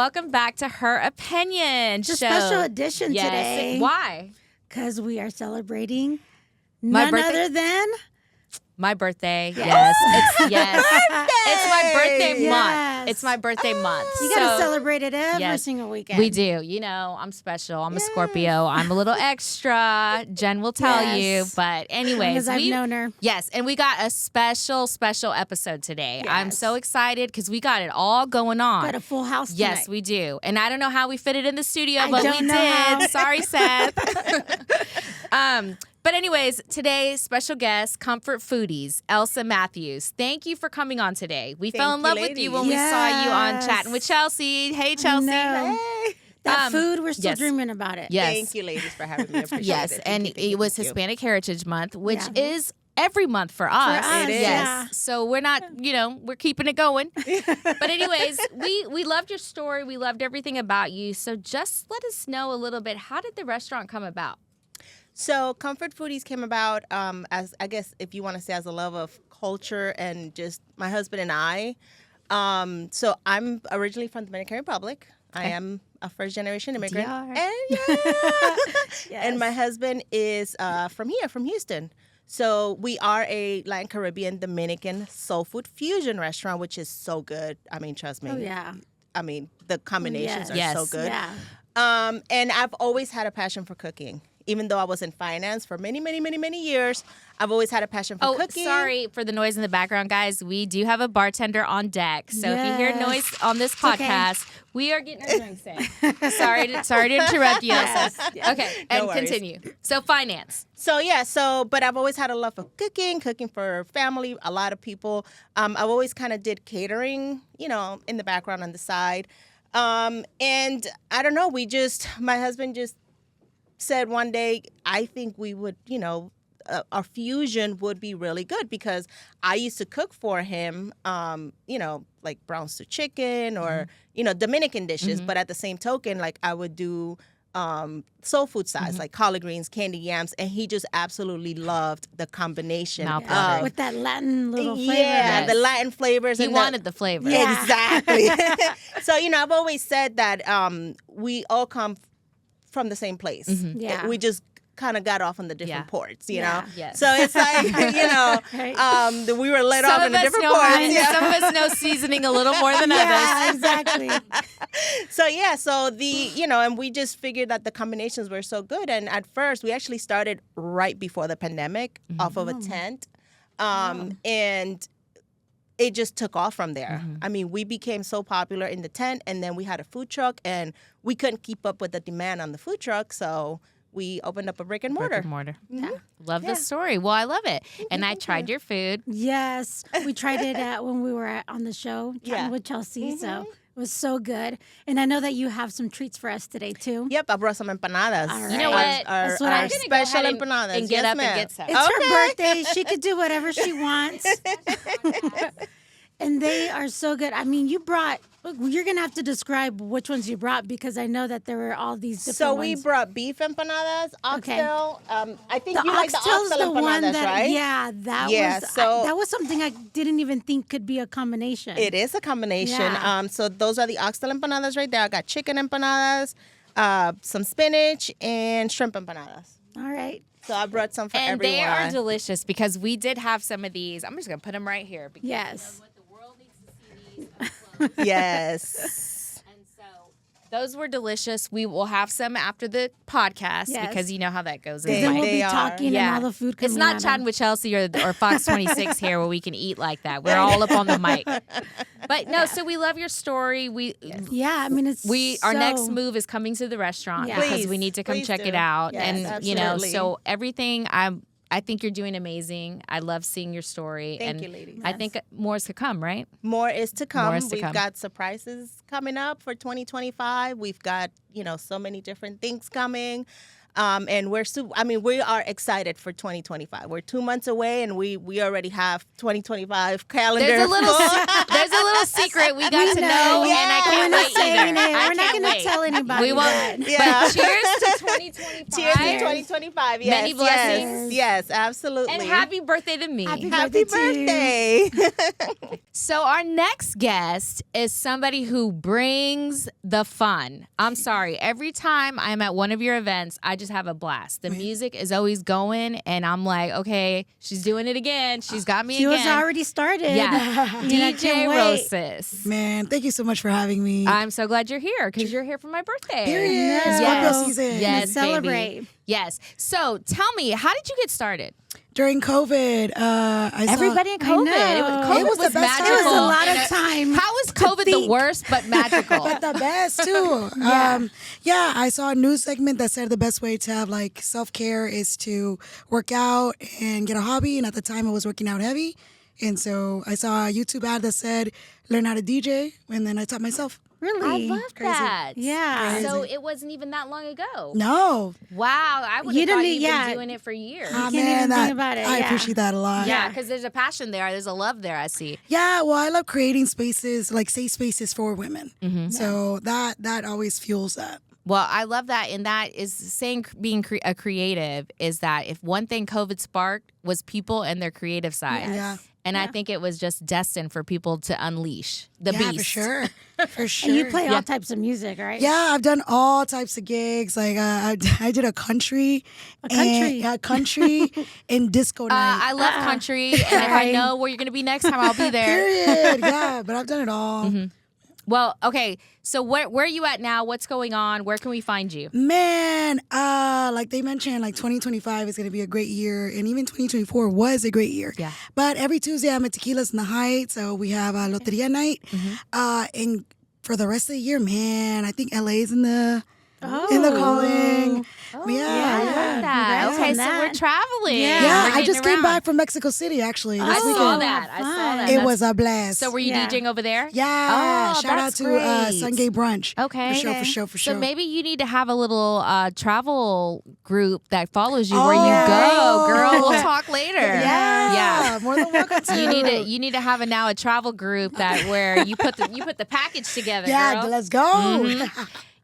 welcome back to Her Opinion It's a show. special edition today. Why? Because we are celebrating My none birthday? other than My birthday. Yes. It's my birthday Yes. month. It's my birthday month. you got to celebrate it every single weekend. We do. You know, I'm special. I'm a Scorpio. I'm a little extra. Jen will tell you. But anyways, Because I've known her. Yes, and we got a special episode today. Yes. I'm so excited because we got it all going on. Got a full house tonight. Yes, we do. And I don't know how we fit it in the studio, I but don't we know did. how. Sorry, Seth. But anyways, today's special guest, Comfort Foodies, Elsa Mathews. Thank you for coming on today. We fell in love with you when we saw you on Chatting with Chelsea. Hey, Chelsea. No. Hey. That food, we're still yes. dreaming about it. Yes. Thank you, ladies, for having me. I appreciate Yes, it. and Thank you, it was thank you. Hispanic Heritage Month, which Yeah. is every month for us. us, It is. Yes. yeah. So we're not, we're keeping it going. But anyways, we loved your story. We loved everything about you. So just let us know a little bit. How did the restaurant come about? So Comfort Foodies came about as, I guess, if you want to say, as a love of culture and just my husband and I. So I'm originally from the Dominican Republic. I am a first-generation immigrant. DR. And, Yes. and my husband is from here, from Houston. So we are a Latin Caribbean Dominican soul food fusion restaurant, which is so good. I mean, trust me. Oh, yeah. I mean, the combinations are Yes. so good. Yeah. And I've always had a passion for cooking. Even though I was in finance for many, many, many, many years, I've always had a passion for cooking. Sorry for the noise in the background, guys. We do have a bartender on deck. So if you hear Yes. noise on this okay. podcast, we are getting our drinks in. Sorry to interrupt you, Elsa. Okay, and worries. continue. So finance. But I've always had a love for cooking for family, a lot of people. I've always kind of did catering, in the background on the side. And I don't know, my husband just said one day, I think we would, our fusion would be really good, because I used to cook for him, like brown stew chicken or, Dominican dishes. But at the same token, like I would do soul food sides, like collard greens, candy yams. And he just absolutely loved the combination. Mouth-watering. With that Latin little flavor. Yeah, Yes. the Latin flavors. He and wanted the flavor. Yeah. Exactly. So, I've always said that we all come from the same place. Yeah. We just kind of got off on the different ports, you know? Yes. So it's like, Right. we were let Some off of in the us different know ports. how- Yeah. some of us know seasoning a little more than Yeah, others. exactly. So and we just figured that the combinations were so good. And at first, we actually started right before the pandemic off of a tent. And it just took off from there. I mean, we became so popular in the tent, and then we had a food truck, and we couldn't keep up with the demand on the food truck, so we opened up a brick and mortar. Yeah. Love the story. Well, I love it. And I tried your food. Yes. We tried it when we were on the show, chatting Yeah. with Chelsea. So it was so good. And I know that you have some treats for us today, too. Yep, I brought some empanadas. All You know right. what? Our That's what I'm gonna go special ahead empanadas. and get Yes, up ma'am. and get some. It's her birthday. She could do whatever she wants. And they are so good. I mean, you're going to have to describe which ones you brought, because I know that there were all these different So ones. we brought beef empanadas, oxtail. I think The you like the oxtail's oxtail the one empanadas, that, right? yeah, that Yeah, was so- that was something I didn't even think could be a combination. It is a combination. Yeah. So those are the oxtail empanadas right there. I got chicken empanadas, some spinach, and shrimp empanadas. All right. So I brought some for And everyone. they are delicious, because we did have some of these. I'm just going to put them right here. Because Yes. you know what? The world needs to see these up close. Yes. And so those were delicious. We will have some after the podcast, Yes. because you know how that goes. They- in Then my- we'll be are. talking and all the food coming It's not out chatting of- with Chelsea or Fox 26 here where we can eat like that. We're all up on the mic. But no, so we love your story. Yeah, I mean, it's Our so- next move is coming to the restaurant, Yeah. because Please, we need to come please check do. it out. Yes, and absolutely. so everything I think you're doing amazing. I love seeing your story. Thank and you, ladies. I think more is to come, right? More is to come. More is to We've come. got surprises coming up for 2025. We've got, so many different things coming. And we are excited for 2025. We're 2 months away, and we already have 2025 calendar. There's a little secret we got to know, and I Yeah. can't We're not wait saying either. it. I We're not can't going to wait. tell anybody. We won't. that. Yeah. But cheers to 2025. Cheers to 2025. Yes. Many blessings. Yes, absolutely. And happy birthday to me. Happy Happy birthday. So our next guest is somebody who brings the fun. I'm sorry. Every time I'm at one of your events, I just have a blast. The music is always going, and I'm like, okay, she's doing it again. She's got me She again. was already started. Yeah. You know, DJ can't wait. Rosez. Man, thank you so much for having me. I'm so glad you're here because you're here for my birthday. Period. Yes. Scorpio season. Yes, Celebrate. baby. Yes. So tell me, how did you get started? During COVID, I Everybody in I COVID. know. COVID It was the best magical. time. It was a lot of time. How is COVID the think. worst but magical? but the best too. I saw a news segment that said the best way to have like self-care is to work out and get a hobby. And at the time, I was working out heavy, and so I saw a YouTube ad that said learn how to DJ, and then I taught myself. Really? I love that. Yeah. So it wasn't even that long ago. No, Wow, I would You have thought didn't- you've yeah. been doing it for years. can't even think about it, I yeah. appreciate that a lot. Yeah, because there's a passion there. There's a love there, I see. Yeah, well, I love creating spaces, like safe spaces for women. So that always fuels that. Well, I love that. And that is saying being a creative is that if one thing COVID sparked was people and their creative side. Yeah. And I think it was just destined for people to unleash the beast. For sure. For sure. And you play all types of music, right? Yeah, I've done all types of gigs. Like I did a country, country and disco night. I love country. And if I know where you're going to be next time, I'll be there. Period. Yeah, but I've done it all. Well, okay. So where are you at now? What's going on? Where can we find you? Man, like they mentioned, like 2025 is going to be a great year, and even 2024 was a great year. Yeah. But every Tuesday I'm at Tequilas in the Heights, so we have a Loteria night. And for the rest of the year, man, I think LA's in the calling. Oh, Yeah. I love that. Congrats Okay, on so that. we're traveling. Yeah. Yeah, We're I getting just came around. back from Mexico City, actually. I this saw weekend. that. I saw fun. that. It was a blast. So were you Yeah. DJing over there? Yeah. Oh, Shout out that's to great. Sunday Brunch. Okay. For sure. So maybe you need to have a little travel group that follows you where you Oh. go, girl. We'll talk later. Yeah. More than welcome to. You need to have a travel group that where you put the package together. Yeah, girl. let's go.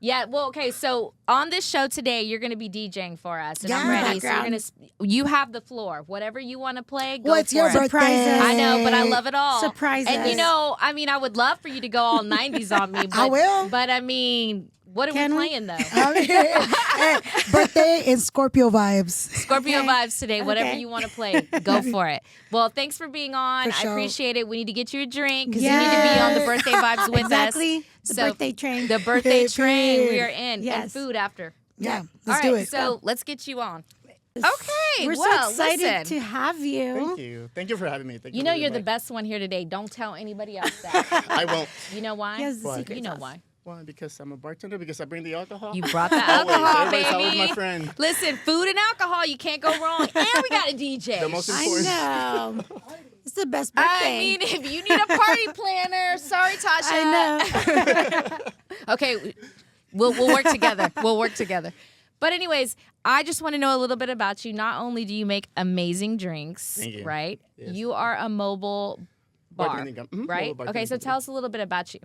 Yeah, well, okay. So on this show today, you're going to be DJing for us, and I'm Yeah. ready. So you have the floor. Whatever you want to play, go Well, it's for your it. birthday. Surprises. I know, but I love it all. Surprise And us. you know, I mean, I would love for you to go all 90s on me. But, I will. But I mean, what are Can we we? playing though? Birthday and Scorpio vibes. Scorpio vibes today. Whatever Okay. you want to play, go for it. Well, thanks for being on. For sure. I appreciate it. We need to get you a drink because you need to be on the birthday vibes with Exactly. us. The So, birthday train. The birthday train. Period. We are in. And Yes. food after. Yeah, All let's right, do it. so let's get you on. Okay, We're well, so excited listen. to have you. Thank you. Thank you for having me. Thank You for know the you're the invite. best one here today. Don't tell anybody else that. I won't. You know why? He has the Why? secret You know sauce. why? Why? Because I'm a bartender. Because I bring the alcohol. You brought the Always. alcohol, Everybody's always baby. my friend. Listen, food and alcohol, you can't go wrong. And we got a DJ. The most I important. know. It's the best birthday. I mean, if you need a party planner, sorry, Tausha. I know. Okay, we'll work together. We'll work together. But anyways, I just want to know a little bit about you. Not only do you make amazing drinks, Thank you. right? Yes. You are a mobile bar, Bartending company. Mhm, right? mobile bartending Okay, so company. tell us a little bit about you.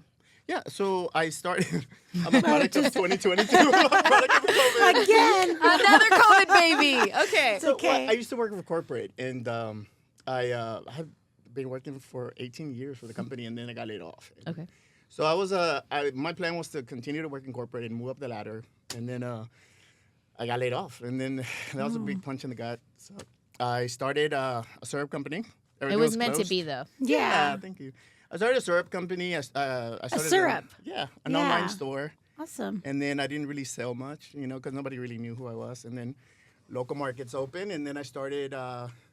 Yeah. So I started. I'm a product of 2022. I'm a product of COVID. Again. Another COVID baby. Okay. So, okay. I used to work for corporate, and I have been working for 18 years for the company, and then I got laid off. Okay. So my plan was to continue to work in corporate and move up the ladder, and then I got laid off, and then that was a big punch in the gut. So I started a syrup company. It Everything was meant to closed. be, though. Yeah. Thank you. I started a syrup company. I started syrup? an Yeah. online store, Awesome. and then I didn't really sell much, because nobody really knew who I was. And then local markets opened, and then I started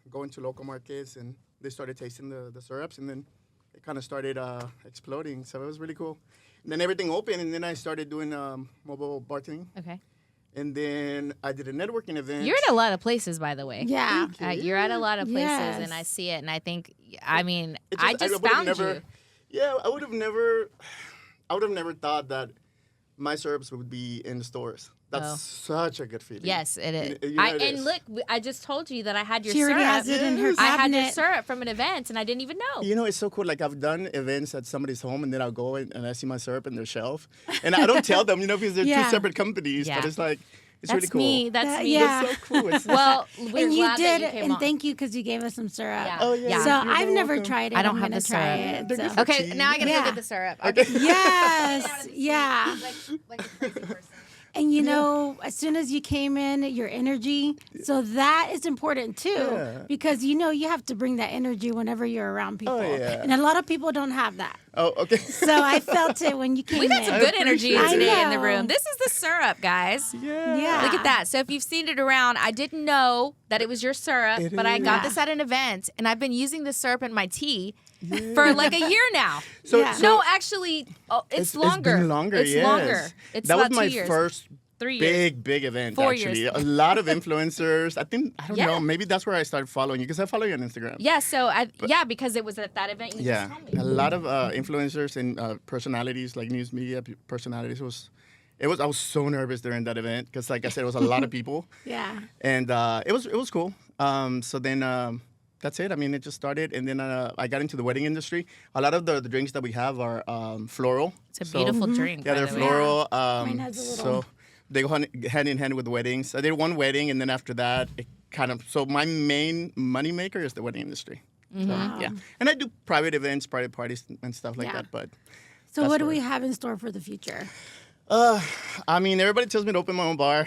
going to local markets, and they started tasting the syrups, and then it kind of started exploding. So it was really cool. And then everything opened, and then I started doing mobile bartending. Okay. And then I did a networking event. You're at a lot of places, by the way. Yeah. You're at a lot of places, Yes. and I see it, and I think, I mean, It I just would've found never, you. Yeah, I would have never thought that my syrups would be in the stores. That's Oh. such a good feeling. Yes, it is. You know it and is. look, I just told you that I had your She already syrup. has it in her Yes. I had your cabinet. syrup from an event, and I didn't even know. You know, it's so cool. Like, I've done events at somebody's home, and then I'll go and I see my syrup in their shelf. And I don't tell them, because they're Yeah. two separate companies. Yeah. But it's like, It's really That's cool. me. That's me. yeah. It's so cool. It's Well, we're And you glad did, that you came and on. thank you because you gave us some syrup. Yeah. Oh, yeah. So You're I've very never welcome. tried it. I don't I'm have gonna the try syrup. it. They're so. good for Okay, cheese. now I gotta Yeah. go get the syrup. Yes, yeah. Like a crazy person. And you know, as soon as you came in, your energy. So that is important too, Yeah. because you know you have to bring that energy whenever you're around people. yeah. And a lot of people don't have that. Oh, okay. So I felt it when you came We got in. some good energy appreciate it. today I in the know. room. This is the syrup, guys. Yeah. Look at that. So if you've seen it around, I didn't know that it was your syrup, It but I got is. this at an event, and I've been using the syrup in my tea for like a year now. So, Yeah. so No, actually, it's longer. It's been longer. It's yes. longer. It's that was about my 2 years. first 3 years. big event. 4 actually, years. a lot of influencers. I don't Yeah. know. Maybe that's where I started following you because I follow you on Instagram. Yeah, so because it was at that event you Yeah, just told me. a lot of influencers and personalities like news media personalities. I was so nervous during that event because, like I said, it was a lot of people, Yeah. and it was cool. So then that's it. I mean, it just started, and then I got into the wedding industry. A lot of the drinks that we have are floral. It's a beautiful drink. Yeah, by they're the way. floral. Mine has a little- So they go hand in hand with weddings. I did one wedding, and then after that, it kind of. So my main money maker is the wedding industry. So, yeah, and I do private events, private parties, and stuff like Yeah. that. But So That's what do where- we have in store for the future? I mean, everybody tells me to open my own bar.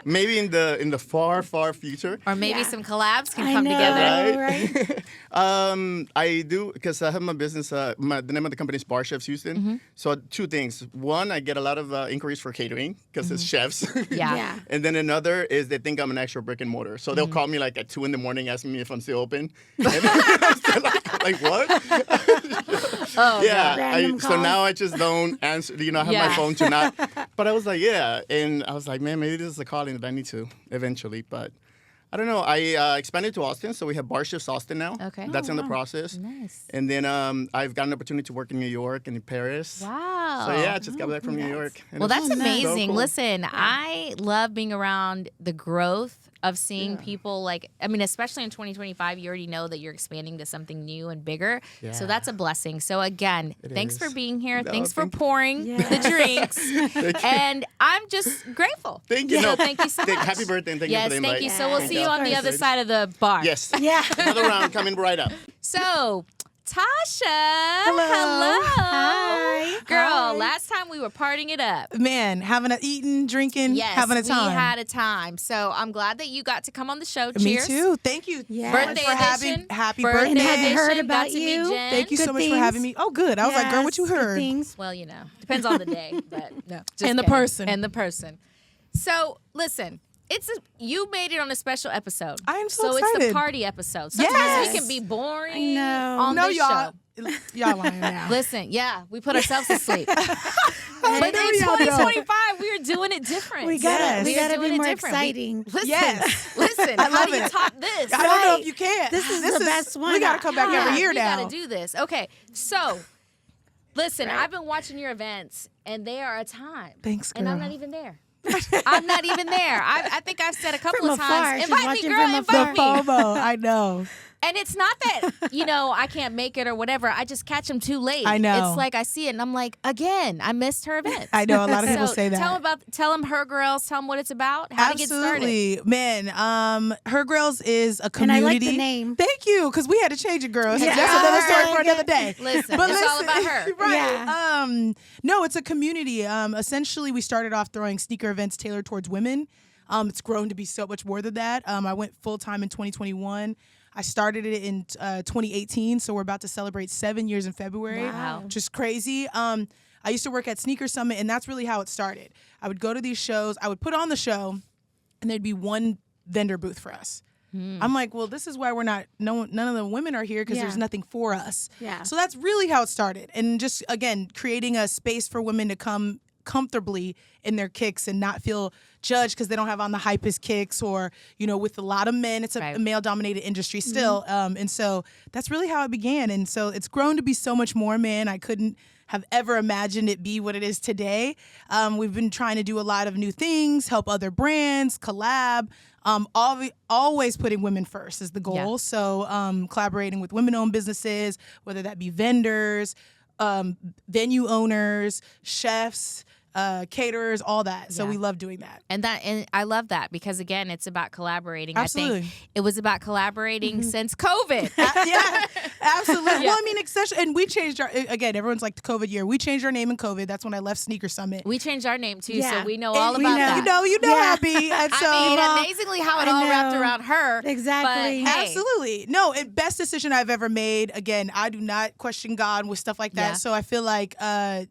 Maybe in the far future. Or maybe Yeah. some collabs can I come know, together. right? I do because I have my business. The name of the company is Bar Chefs Houston. So 2 things. One, I get a lot of inquiries for catering because it's chefs. Yeah. Yeah. And then another is they think I'm an actual brick and mortar. So they'll call me like at 2 a.m. asking me if I'm still open. And I'm still like what? Oh, Yeah. Random So calls. now I just don't answer. I have Yeah. my phone to not. But I was like, yeah. And I was like, man, maybe this is a calling that I need to eventually. But I don't know. I expanded to Austin. So we have Bar Chefs Austin now. Okay. That's in the process. Nice. And then I've got an opportunity to work in New York and in Paris. Wow. So yeah, I just got back from New York. And Well, it's that's so amazing. cool. Listen, I love being around the growth of seeing people like, I mean, especially in 2025, you already know that you're expanding to something new and bigger. So Yeah. that's a blessing. So again, thanks is. for being here. No, Thanks for thank you. pouring the drinks. And I'm just grateful. Thank you. So No, thank you so much. Happy birthday and thank you Yes, for the invite. thank you. So we'll Thank see you on the other side of the bar. Yes. Yeah. Another round coming right up. So, Tausha. Hello. Hi. Girl, Hi. last time we were partying it up. Man, eating, drinking, Yes, having a time. we had a time. So I'm glad that you got to come on the show. Me Cheers. too. Thank you. Yeah. so much Birthday for having edition. happy Birthday birthday. And have you heard edition. about Got to meet you? Jen. Thank you so Good much for things. having me. Oh, good. I was like, girl, what you Yes, good heard? things. Well, depends on the day, but no. just And the kidding. person. And the person. So listen, you made it on a special episode. I am so it's the excited. party episode. Sometimes Yes. we can be boring I know. on No, this y'all. show. Y'all lying now. Listen, yeah, we put ourselves to sleep. But in know y'all don't. 2025, we are doing it different. We gotta, Yes. we We are gotta doing be it more different. We- exciting. Listen, Yes. listen. I How love do you it. top this? I don't know Right. if you can. This is the best one. We got to come back Yeah, every year we now. gotta do this. Okay, so listen, I've been watching your events, and they are a time. Thanks, And I'm girl. not even there. I'm not even there. I think I've said a couple From of afar. times, She's invite me, watching girl, from invite me. FOMO. I know. And it's not that, I can't make it or whatever. I just catch them too late. I know. It's like I see it, and I'm like, again, I missed her event. I know a lot of people So say that. tell them Her Grails, tell them what it's about, how to get started. Absolutely, man. Her Grails is a And community. I like the name. Thank you, because we had to change it, girls. Yeah. That's another story I for like another it. day. Listen, it's all about her. right? Yeah. No, it's a community. Essentially, we started off throwing sneaker events tailored towards women. It's grown to be so much more than that. I went full time in 2021. I started it in 2018, so we're about to celebrate 7 years in February, Wow. which is crazy. I used to work at Sneaker Summit, and that's really how it started. I would go to these shows, I would put on the show, and there'd be one vendor booth for us. I'm like, well, this is why none of the women are here because Yeah. there's nothing for us. Yeah. So that's really how it started. And just, again, creating a space for women to come comfortably in their kicks and not feel judged because they don't have on the hypest kicks or, with a lot of men, it's a Right. male-dominated industry still. And so that's really how it began. And so it's grown to be so much more, man. I couldn't have ever imagined it be what it is today. We've been trying to do a lot of new things, help other brands, collab. Always putting women first is the goal. Yeah. So collaborating with women-owned businesses, whether that be vendors, venue owners, chefs, caterers, all that. So Yeah. we love doing that. And I love that because again, it's about collaborating. Absolutely. I think it was about collaborating since COVID. Yeah, absolutely. Yeah. Well, I mean, and we changed again, everyone's like the COVID year. We changed our name in COVID. That's when I left Sneaker Summit. We changed our name too, Yeah. so we know And all we about know, that. you know, Happy. And so, I mean, amazingly how it I all wrapped know. around her. Exactly. But, hey, absolutely. No, best decision I've ever made. Again, I do not question God with stuff like that. Yeah. So I feel like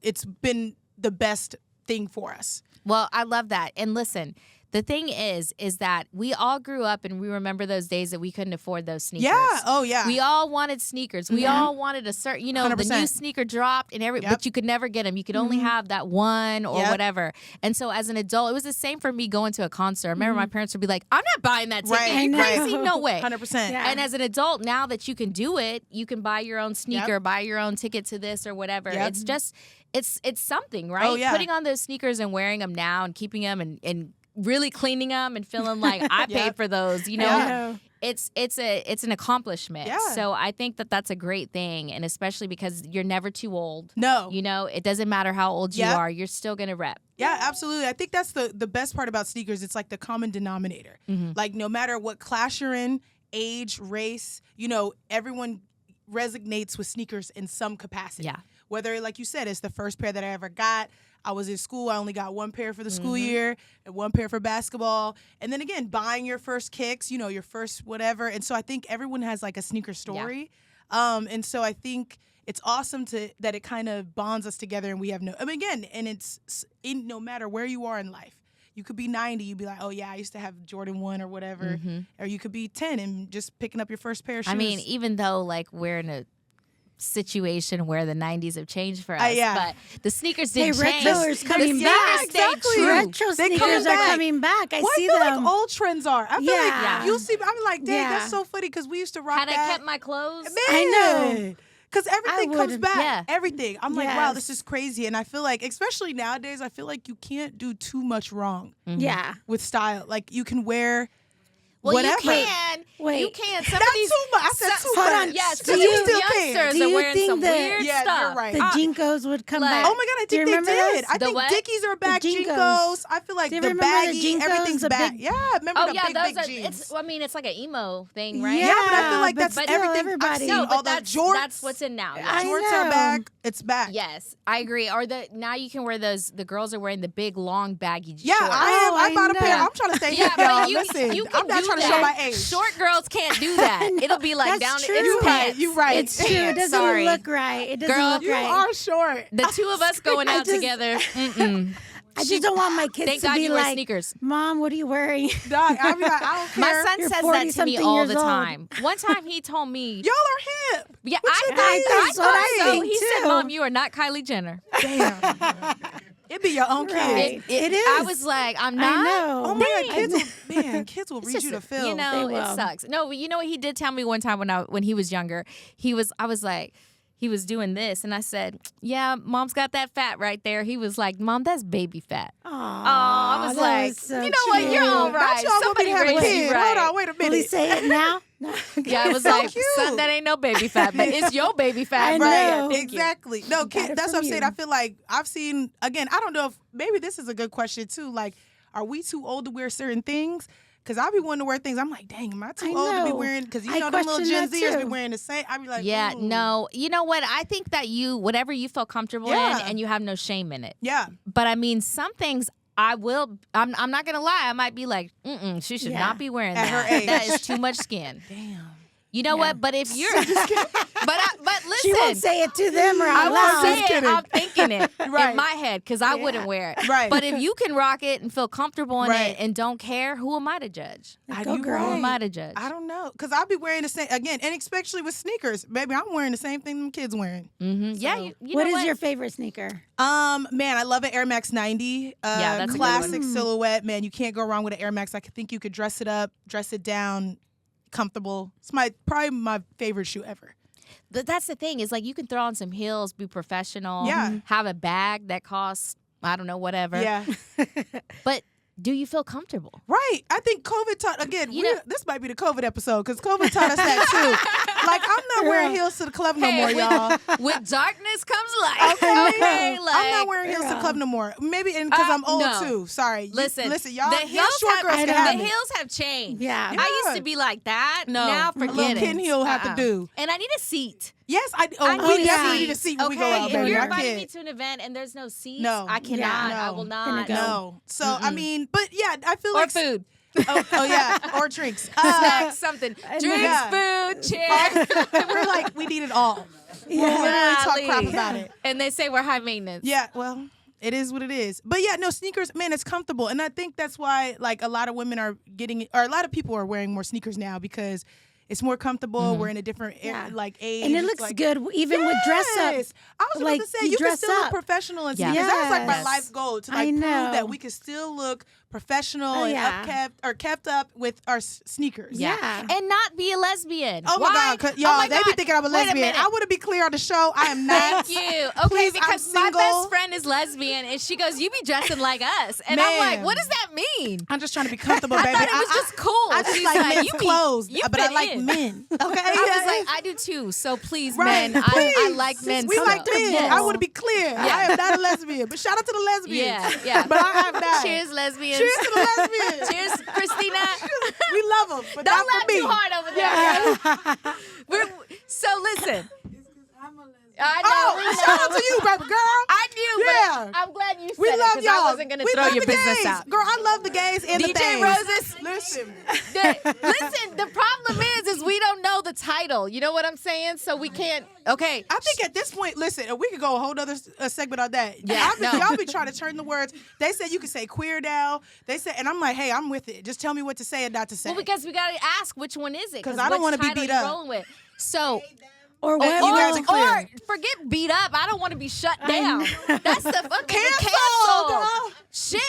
it's been the best thing for us. Well, I love that. And listen, the thing is that we all grew up and we remember those days that we couldn't afford those sneakers. Yeah. Oh, yeah. We all wanted sneakers. We all wanted a certain, the 100%. new sneaker dropped and but you could never get them. You could only have that one or whatever. And so as an adult, it was the same for me going to a concert. I remember my parents would be like, I'm not buying that ticket. Right, You right. crazy? No way. 100%. Yeah. And as an adult, now that you can do it, you can buy your own sneaker, buy your own ticket to this or whatever. Yep. It's just, it's something, right? Oh, yeah. Putting on those sneakers and wearing them now and keeping them and really cleaning them and feeling like I paid for those, Yeah. it's an accomplishment. Yeah. So I think that that's a great thing, and especially because you're never too old. No. It doesn't matter how old you Yep. are, you're still gonna rep. Yeah, absolutely. I think that's the best part about sneakers. It's like the common denominator. Like no matter what class you're in, age, race, everyone resonates with sneakers in some capacity. Yeah. Whether, like you said, it's the first pair that I ever got. I was in school. I only got one pair for the school year and one pair for basketball. And then again, buying your first kicks, your first whatever. And so I think everyone has like a sneaker story. And so I think it's awesome that it kind of bonds us together and we have and it's no matter where you are in life. You could be 90, you'd be like, oh yeah, I used to have Jordan 1 or whatever. Or you could be 10 and just picking up your first pair of shoes. I mean, even though like we're in a situation where the 90s have changed for us, yeah. but the sneakers Hey, didn't change. retro's coming the back. sneakers stayed Exactly. true. Retro They sneakers coming are back. coming back. I well, see I feel them. like old trends are. I feel Yeah. like you'll see. I'm like, dang, Yeah. that's so funny because we used to rock Had that. I kept my clothes, Man. I know. Because everything I comes would. back. Yeah. Everything. I'm like, wow, this Yes. is crazy. And I feel like, especially nowadays, I feel like you can't do too much wrong Yeah. with style. Like you can wear well, whatever. you can. Wait. You can. Some Not of these, too much. I said too Hold much. on. yes, Do some of you- these still can. youngsters Do are you wearing think some that- weird Yeah, stuff. you're right. The Jinkos would come like- back. Oh my God, I Do you think they remember did. those? I The think what? Dickies are back. Jinkos. Jinkos. I feel like Do you the remember the baggy, Jinkos, everything's the back. big- Yeah, remember Oh the yeah, big, those big are. jeans. I mean, it's like an emo thing, right? Yeah, but I feel like but that's still, everything. I've everybody- seen No, all but those jorts. that's what's in now. I Jorts know. are back. It's back. Yes, I agree. Or now you can wear those. The girls are wearing the big long baggy Yeah, shorts. I am. Oh, I bought a I pair. know. I'm trying to stay Yeah, hip, but y'all. you Listen, can I'm not do trying to that. show my age. Short girls can't do that. It'll be like That's down true. to its pants. You right. It's true. It doesn't Sorry. look right. It doesn't Girl, look You right. are short. The two of us going I out just- together. Mm-mm. I just don't want my kids Thank to God be you wear like, sneakers. Mom, what are you wearing? Dog, I be like, I don't care. My son You're says that to me 40-something all years the old. time. One time he told me, Y'all are hip. yeah, What you think? I That's what I thought so. think, He said, too. Mom, you are not Kylie Jenner. Damn. It be your own kid. Right. It is. I was like, I'm not. I know. Oh my God, I know. kids will It's read just, you to film. You know, They it will. sucks. No, but you know what he did tell me one time when he was younger. I was like, he was doing this, and I said, "Yeah, Mom's got that fat right there." He was like, "Mom, that's baby fat." Aw, I was that like, was so you know what? You're cute. all right. Not y'all want me Somebody to have a raised you kid. right. Hold on, wait a Will he minute. say it now? No. Yeah, I was So like, cute. son, that ain't no baby fat, but it's your baby fat, I right? know. Thank you. Exactly. No, Got kid, it that's from what I'm saying. you. I feel like I've seen, again, I don't know if maybe this is a good question too. Like, are we too old to wear certain things? Because I be wanting to wear things. I'm like, dang, am I too I old to be know. wearing? Because you I know, them little question Gen that Zers be too. wearing the same. I be like, Yeah, ooh. no. You know what? I think that whatever you feel comfortable Yeah. in and you have no shame in it. Yeah. But I mean, some things I'm not going to lie. I might be like, she should Yeah. not be wearing At that. her age. That is too much skin. Damn. You know what? But if you're, but listen. She won't say it to them or I out won't loud. say it. kidding. I'm thinking it Right. in my head because I wouldn't wear it. Right. But if you can rock it and feel comfortable in Right. it and don't care, who am I to judge? Go, you girl. Who right. am I to judge? I don't know. Because I'll be wearing the same, again, and especially with sneakers. Baby, I'm wearing the same thing them kids wearing. Yeah, you What know is what? your favorite sneaker? Man, I love an Air Max 90. Yeah, that's a good classic one. silhouette. Man, you can't go wrong with an Air Max. I think you could dress it up, dress it down, comfortable. It's probably my favorite shoe ever. That's the thing is like you can throw on some heels, be professional, Yeah. have a bag that costs I don't know whatever. Yeah. But do you feel comfortable? Right. I think COVID taught, again, You know- this might be the COVID episode because COVID taught us that too. Like, I'm not wearing heels to the club no more, y'all. With darkness comes light. Okay. like, I'm not wearing heels to the club no more. Maybe because I'm old no. too. Sorry. Listen, y'all. the y'all heels short have, girls can the have it. heels have changed. Yeah. I used to be like that. No. Now A little forget it. kitten heel have to do. And I need a seat. Yes, I we need definitely a need a seat when we go Okay, out, if baby. you're I inviting can't. me to an event and there's no seats, No. I cannot. Yeah, I will no. not. No. So, I mean, but yeah, I feel Or like. food. Oh, yeah. Or drinks. Snacks, something. Drinks, Yeah. food, chairs. We're like, we need it all. We'll literally talk crap Golly. about it. And they say we're high maintenance. Yeah, well, it is what it is. But yeah, no, sneakers, man, it's comfortable. And I think that's why, like, a lot of women are getting, or a lot of people are wearing more sneakers now because it's more comfortable. We're in a different, like, age. And it looks like, good even with dress up. Yes. I was Like, about to say, you you can dress still look up. professional in Yeah. sneakers. That was like my Yes. life goal, to I like prove know. that we can still look professional Oh, and yeah. kept up with our sneakers. Yeah. And not be a lesbian. Oh my Why? God, 'cause Oh y'all, my they be God. thinking I'm a Wait lesbian. minute. I want to be clear on the show. I am not. Thank you. Okay, Please, because I'm my single. best friend is lesbian, and she goes, "You be dressing like us," and I'm like, Man. "What does that mean?" I'm just trying to be comfortable, I baby. thought it was just cool. I just She's like men's "You be- clothes, you but I fit like in." men. Okay, I was like, I do too. So please, Right, men, I please. like men. We like men. Yes. I want to be clear. I am not a lesbian, but shout out to the lesbians. Yeah, yeah. But I am not. Cheers, lesbians. Cheers to the lesbians. Cheers, Christina. We love them, but Don't not laugh for me. too hard over there. So listen. I know. Oh, we know. shout out to you, baby girl. I knew, Yeah. but I'm glad you said We it love because y'all. I wasn't going to We throw love your the business gays. out. Girl, I love the gays and the DJ things. Rosez. Listen. Listen, the problem is we don't know the title. You know what I'm saying? So we can't. Okay. I think at this point, listen, we could go a whole other segment on that. Yeah, Y'all be trying to turn the words. They said you can say queer now. They said, and I'm like, hey, I'm with it. Just tell me what to say and not to say. Well, because we got to ask which one is it? 'Cause I don't want wanna to be beat up. Rolling with. So. Or what? you got to clear. Or forget beat up. I don't want to be shut down. That's the fucking Canceled. canceled. Shit.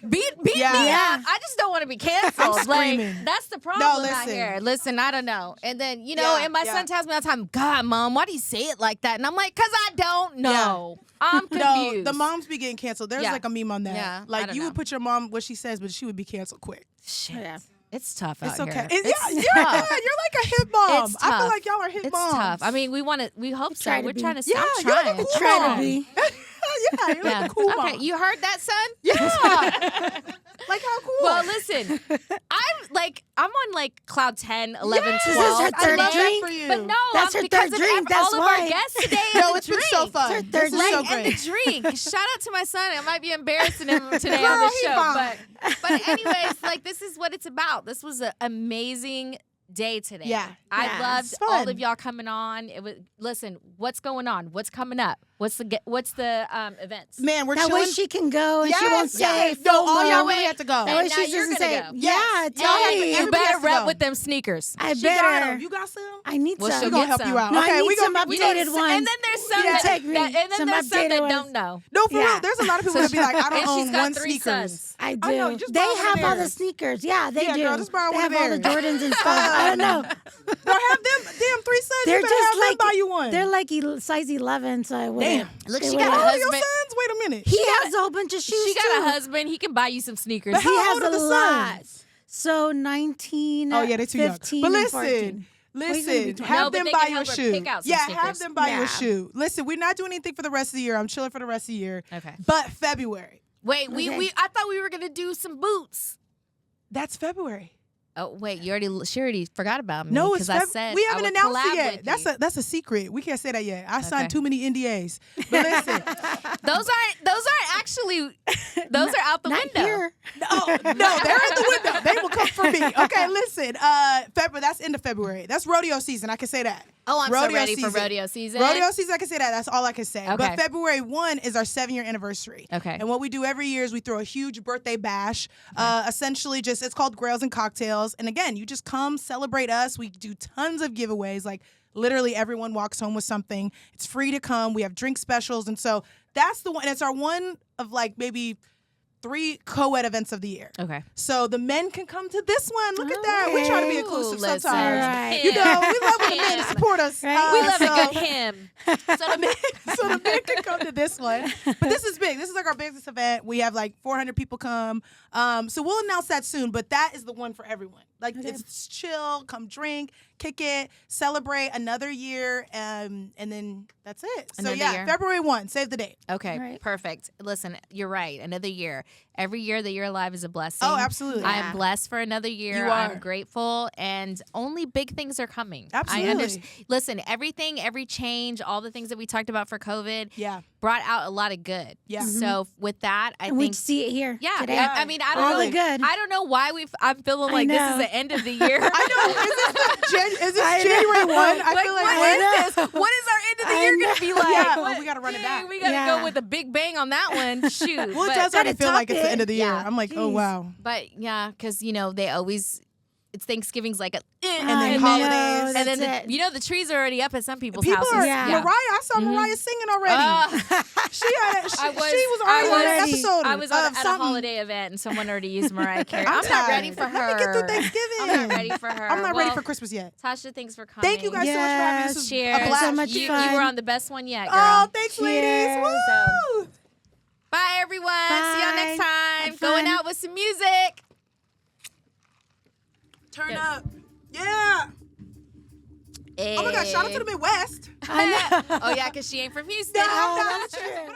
Beat Yeah. me Yeah. up. I just don't want to be canceled. I'm screaming. Like, that's the problem out listen. here. Listen, I don't know. And then, you know, Yeah, and my yeah. son tells me all the time, God, Mom, why do you say it like that? And I'm like, because I don't know. I'm No, confused. the moms be getting canceled. There's Yeah. like a meme on that. Yeah, I Like don't you know. would put your mom what she says, but she would be canceled quick. Shit. Yeah. It's tough It's out okay. here. Yeah, It's you're tough. like a hip mom. It's I feel tough. like y'all are hip It's moms. tough. I mean, we hope so. try to We're be. trying to. Yeah, I'm you're like trying. a cool Try to mom. be. Yeah, you're like a cool mom. Okay, you heard that, son? Yeah. Like how cool. Well, listen, I'm on like cloud 10, 11, Yes. 12. This is her I third love that drink? for you. But no, That's her because third of drink, that's all of why. our guests today. No, and it's the been so drink. fun. It's her This third is Like, so and great. the drink. Shout out to my son. I might be embarrassing him today Girl, on the he show. fine. But anyways, like this is what it's about. This was an amazing day today. Yeah. I Yeah, loved it's all fun. of y'all coming on. It was listen, what's going on? What's coming up? What's the events? Man, we're That way chilling. she can go and she won't Yes, say yes. No, all FOMO. y'all really have to go. That And way now she you're doesn't gonna say, go. yeah, Y'all have tell to- me. You everybody better has to rep go. with them sneakers. I She got better. 'em. You got some? I need Well, some. she'll We're gonna get help you some. out. No, Okay, I need we some gonna updated ones. And then there's some Yeah. that, Take me. and then Some there's some updated that ones. don't know. No, for Yeah. real. There's a lot of people that be like, I don't And own she's got one 3 sneakers. sons. I do. I know, just They borrow one have of all the theirs. sneakers. Yeah, they Yeah, do. girl, just borrow they one have of all the theirs. Jordans and stuff. I don't know. Girl, have them damn 3 sons. They're you better just have them like buy you one. They're like size 11, so I wouldn't. Look, they she wouldn't. got a How old are your husband. sons? Wait a minute. He has a whole bunch of shoes She got too. a husband. He can buy you some sneakers. But He how has old are a the lot. sons? So 19, Oh yeah, they're too young. 15, But and 14. listen, he's gonna be listen, 20. have No, but them they buy can you a help her shoe. pick out some Yeah, sneakers. have them buy you Yeah. a shoe. Listen, we're not doing anything for the rest of the year. I'm chilling for the rest of the year. Okay. But February. Wait, Okay. I thought we were gonna do some boots. That's February. Oh wait, she already forgot about me. No, it's because I said we I haven't would announced collab it yet. with That's a secret. We can't say that yet. I signed Okay. too many NDAs. But listen, Those aren't actually. Those are out the Not window. here. no, they're in the window. They will come for me. Okay, listen. February. That's end of February. That's rodeo season. I can say that. Oh, I'm so Rodeo ready for season. rodeo season. Rodeo season, I can say that. That's all I can say. Okay. But February 1 is our 7-year anniversary. Okay. And what we do every year is we throw a huge birthday bash. Essentially, it's called Grails and Cocktails. And again, you just come celebrate us. We do tons of giveaways. Like literally everyone walks home with something. It's free to come. We have drink specials. And so that's the one. It's our one of like maybe 3 co-ed events of the year. Okay. So the men can come to this one. Look at that. We try to be inclusive Ooh, listen. sometimes. Right. You know, we love when the men support us. Right. We love so, a good hymn. so the men can come to this one. But this is big. This is like our biggest event. We have like 400 people come. So we'll announce that soon. But that is the one for everyone. Like it's chill, come drink, kick it, celebrate another year, and then that's it. Another so year. February 1, save the date. Okay, Right. perfect. Listen, you're right. Another year. Every year that you're alive is a blessing. Oh, absolutely. I am blessed for another year. You are. I'm grateful, and only big things are coming. Absolutely. Listen, everything, every change, all the things that we talked about for COVID Yeah. brought out a lot of good. Yeah. So with that, I And we think. see it here. Yeah, today. I mean, I don't All know. the good. I don't know why I'm feeling like this is know. the end of the year. I know. Is this I know. January 1? I Like, feel what like is this? What is our end of the I year going to be like? Yeah, What- we gotta run it dang, back. We got to Yeah. go with a big bang on that one. Shoot. Well, it But- does already Gotta feel like top it's the end of the year. Yeah. I'm like, oh, Jeez. wow. But yeah, because they always, it's Thanksgiving's like a, And I then know, holidays. and then that's it. the trees are already up at some people's People houses. are, Yeah. Mariah, I saw Mariah singing already. she was already on an episode I was of at a something. holiday event and someone already used Mariah Carey. I'm I'm not ready tired. for her. Let me get through Thanksgiving. I'm not ready for her. I'm not ready Well, for Christmas yet. Tasha, thanks for coming. Thank you guys so much for having me. This was Cheers. a blast. So much you, fun. you were on the best one yet, girl. Oh, thanks, ladies. Cheers. Woo! Bye, everyone. See y'all next Bye. time. Have Going fun. out with some music. Turn Good. up. Yeah. Oh my gosh, shout out to the Midwest. Oh, yeah, because she ain't from Houston. No, that's true.